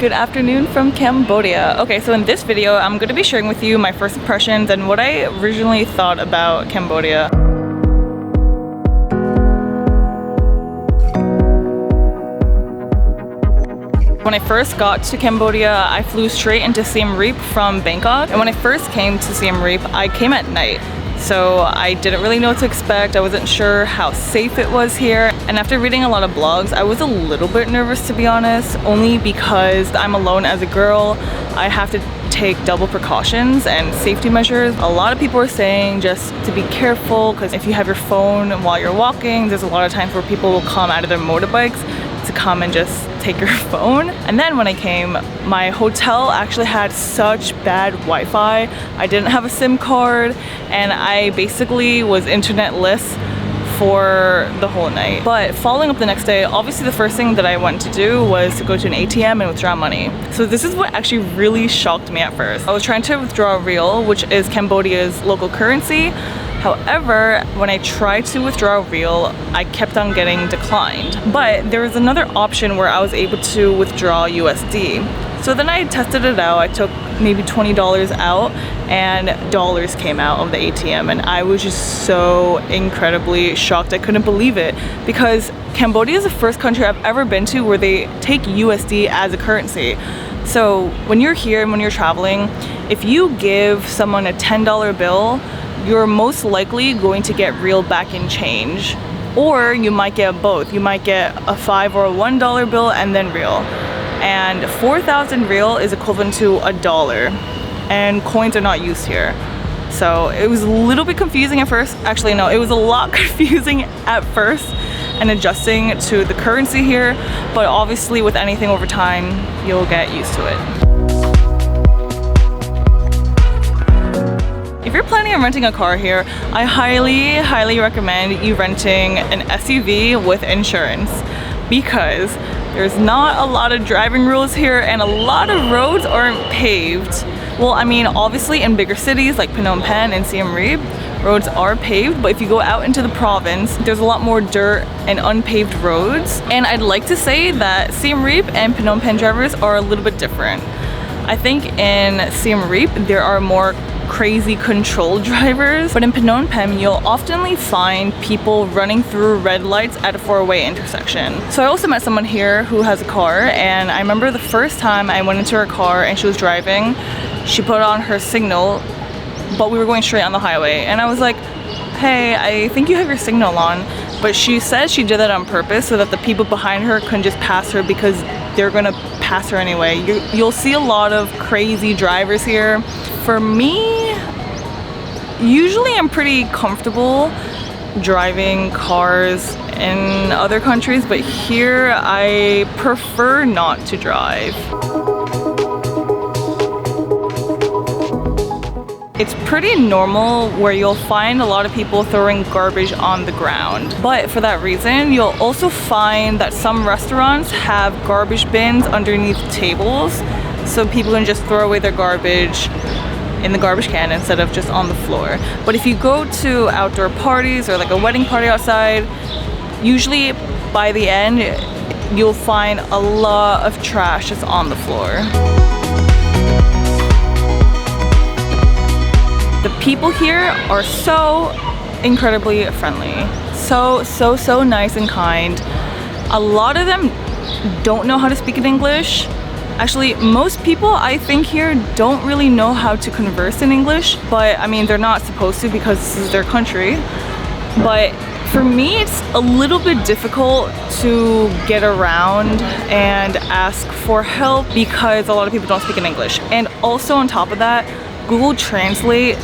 Good afternoon from Cambodia. Okay, so in this video, I'm going to be sharing with you my first impressions and what I originally thought about Cambodia. When I first got to Cambodia, I flew straight into Siem Reap from Bangkok. And when I first came to Siem Reap, I came at night. So I didn't really know what to expect. I wasn't sure how safe it was here. And after reading a lot of blogs, I was a little bit nervous, to be honest, only because I'm alone as a girl. I have to take double precautions and safety measures. A lot of people are saying just to be careful, because if you have your phone while you're walking, there's a lot of times where people will come out of their motorbikes to come and just take your phone. And then when I came, my hotel actually had such bad Wi-Fi. I didn't have a SIM card and I basically was internetless for the whole night. But following up the next day, obviously the first thing that I wanted to do was to go to an ATM and withdraw money. So this is what actually really shocked me at first. I was trying to withdraw Riel, which is Cambodia's local currency. However, when I tried to withdraw Riel, I kept on getting declined. But there was another option where I was able to withdraw USD. So then I tested it out. I took maybe $20 out and dollars came out of the ATM, and I was just so incredibly shocked. I couldn't believe it, because Cambodia is the first country I've ever been to where they take USD as a currency. So when you're here and when you're traveling, if you give someone a $10 bill, you're most likely going to get Riel back in change. Or you might get both. You might get a $5 or a $1 bill and then Riel. And 4,000 Riel is equivalent to $1. And coins are not used here. So it was a little bit confusing at first. Actually, no, it was a lot confusing at first and adjusting to the currency here. But obviously with anything over time, you'll get used to it. If you're planning on renting a car here, I highly recommend you renting an SUV with insurance, because there's not a lot of driving rules here and a lot of roads aren't paved. Well, I mean, obviously in bigger cities like Phnom Penh and Siem Reap, roads are paved, but if you go out into the province, there's a lot more dirt and unpaved roads. And I'd like to say that Siem Reap and Phnom Penh drivers are a little bit different. I think in Siem Reap, there are more crazy controlled drivers, but in Phnom Penh you'll oftenly find people running through red lights at a four-way intersection. So I also met someone here who has a car, and I remember the first time I went into her car and she was driving, she put on her signal, but we were going straight on the highway, and I was like, hey, I think you have your signal on. But she says she did that on purpose so that the people behind her couldn't just pass her, because they're gonna pass her anyway. You'll see a lot of crazy drivers here. For me, usually I'm pretty comfortable driving cars in other countries, but here I prefer not to drive. It's pretty normal where you'll find a lot of people throwing garbage on the ground. But for that reason, you'll also find that some restaurants have garbage bins underneath tables, so people can just throw away their garbage in the garbage can instead of just on the floor. But if you go to outdoor parties or like a wedding party outside, usually by the end, you'll find a lot of trash just on the floor. The people here are so incredibly friendly. So nice and kind. A lot of them don't know how to speak in English. Actually, most people I think here don't really know how to converse in English, but I mean, they're not supposed to because this is their country. But for me, it's a little bit difficult to get around and ask for help because a lot of people don't speak in English. And also on top of that, Google Translate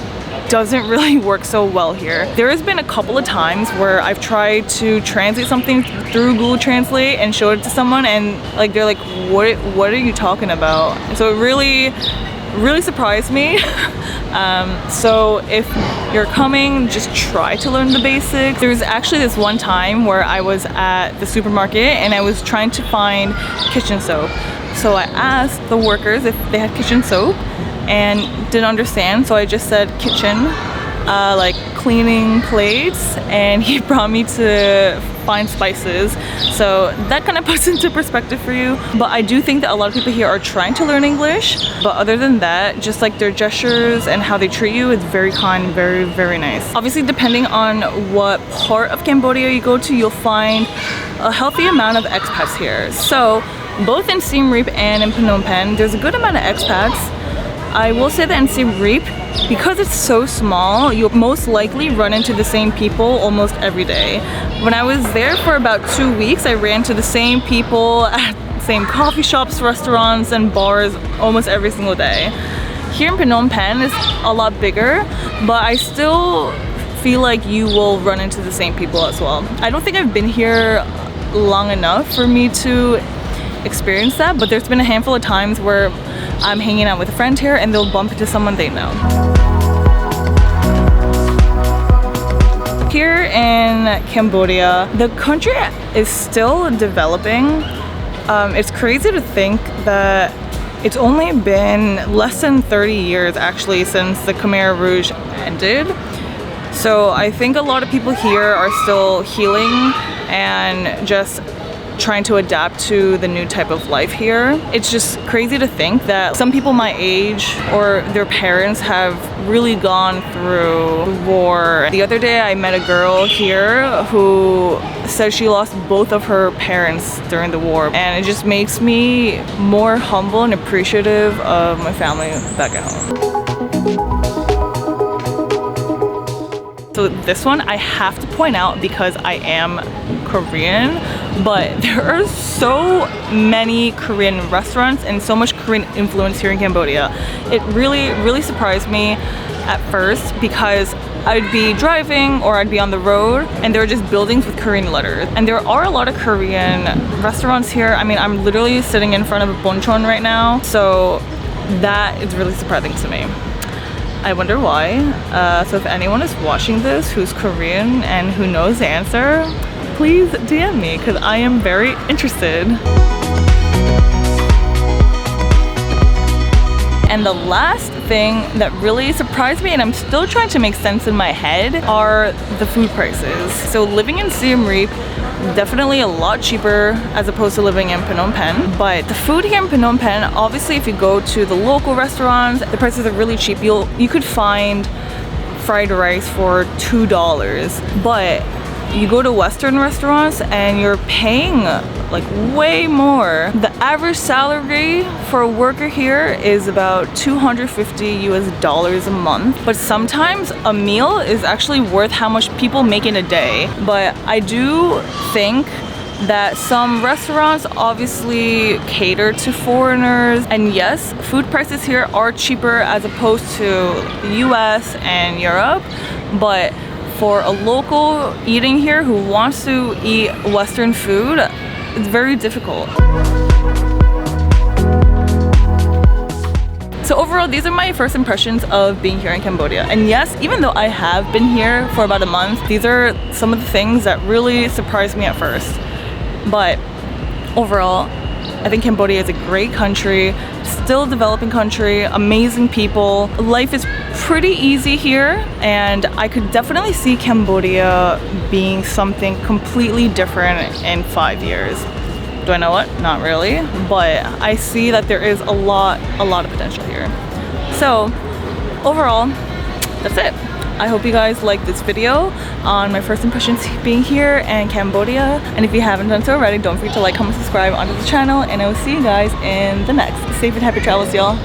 doesn't really work so well here. There has been a couple of times where I've tried to translate something through Google Translate and show it to someone, and like they're like, what are you talking about? So it really surprised me. So if you're coming, just try to learn the basics. There was actually this one time where I was at the supermarket and I was trying to find kitchen soap. So I asked the workers if they had kitchen soap and didn't understand, so I just said kitchen, like cleaning plates, and he brought me to find spices. So that kind of puts into perspective for you. But I do think that a lot of people here are trying to learn English. But other than that, just like their gestures and how they treat you, it's very kind, very, very nice. Obviously, depending on what part of Cambodia you go to, you'll find a healthy amount of expats here. So both in Siem Reap and in Phnom Penh, there's a good amount of expats. I will say that in Siem Reap, because it's so small, you'll most likely run into the same people almost every day. When I was there for about 2 weeks, I ran into the same people at the same coffee shops, restaurants, and bars almost every single day. Here in Phnom Penh is a lot bigger, but I still feel like you will run into the same people as well. I don't think I've been here long enough for me to experience that, but there's been a handful of times where I'm hanging out with a friend here and they'll bump into someone they know. Here in Cambodia, the country is still developing. It's crazy to think that it's only been less than 30 years actually since the Khmer Rouge ended. So I think a lot of people here are still healing and just trying to adapt to the new type of life here. It's just crazy to think that some people my age or their parents have really gone through the war. The other day I met a girl here who said she lost both of her parents during the war, and it just makes me more humble and appreciative of my family back at home. So this one I have to point out because I am Korean, but there are so many Korean restaurants and so much Korean influence here in Cambodia. It really surprised me at first because I'd be driving or I'd be on the road and there were just buildings with Korean letters. And there are a lot of Korean restaurants here. I mean, I'm literally sitting in front of a bonchon right now, so that is really surprising to me. I wonder why. So if anyone is watching this who's Korean and who knows the answer, please DM me because I am very interested. And the last thing that really surprised me, and I'm still trying to make sense in my head, are the food prices. So living in Siem Reap, definitely a lot cheaper as opposed to living in Phnom Penh. But the food here in Phnom Penh, obviously if you go to the local restaurants, the prices are really cheap. You could find fried rice for $2, but you go to Western restaurants and you're paying like way more. The average salary for a worker here is about $250 a month, but sometimes a meal is actually worth how much people make in a day. But I do think that some restaurants obviously cater to foreigners, and yes, food prices here are cheaper as opposed to the US and Europe, but for a local eating here who wants to eat Western food, it's very difficult. So overall, these are my first impressions of being here in Cambodia. And yes, even though I have been here for about a month, these are some of the things that really surprised me at first. But overall, I think Cambodia is a great country, still a developing country, amazing people. Life is pretty easy here, and I could definitely see Cambodia being something completely different in 5 years. Do I know what? Not really, but I see that there is a lot of potential here. So overall, that's it. I hope you guys liked this video on my first impressions being here in Cambodia. And if you haven't done so already, don't forget to like, comment, subscribe onto the channel, and I will see you guys in the next. Safe and happy travels, y'all.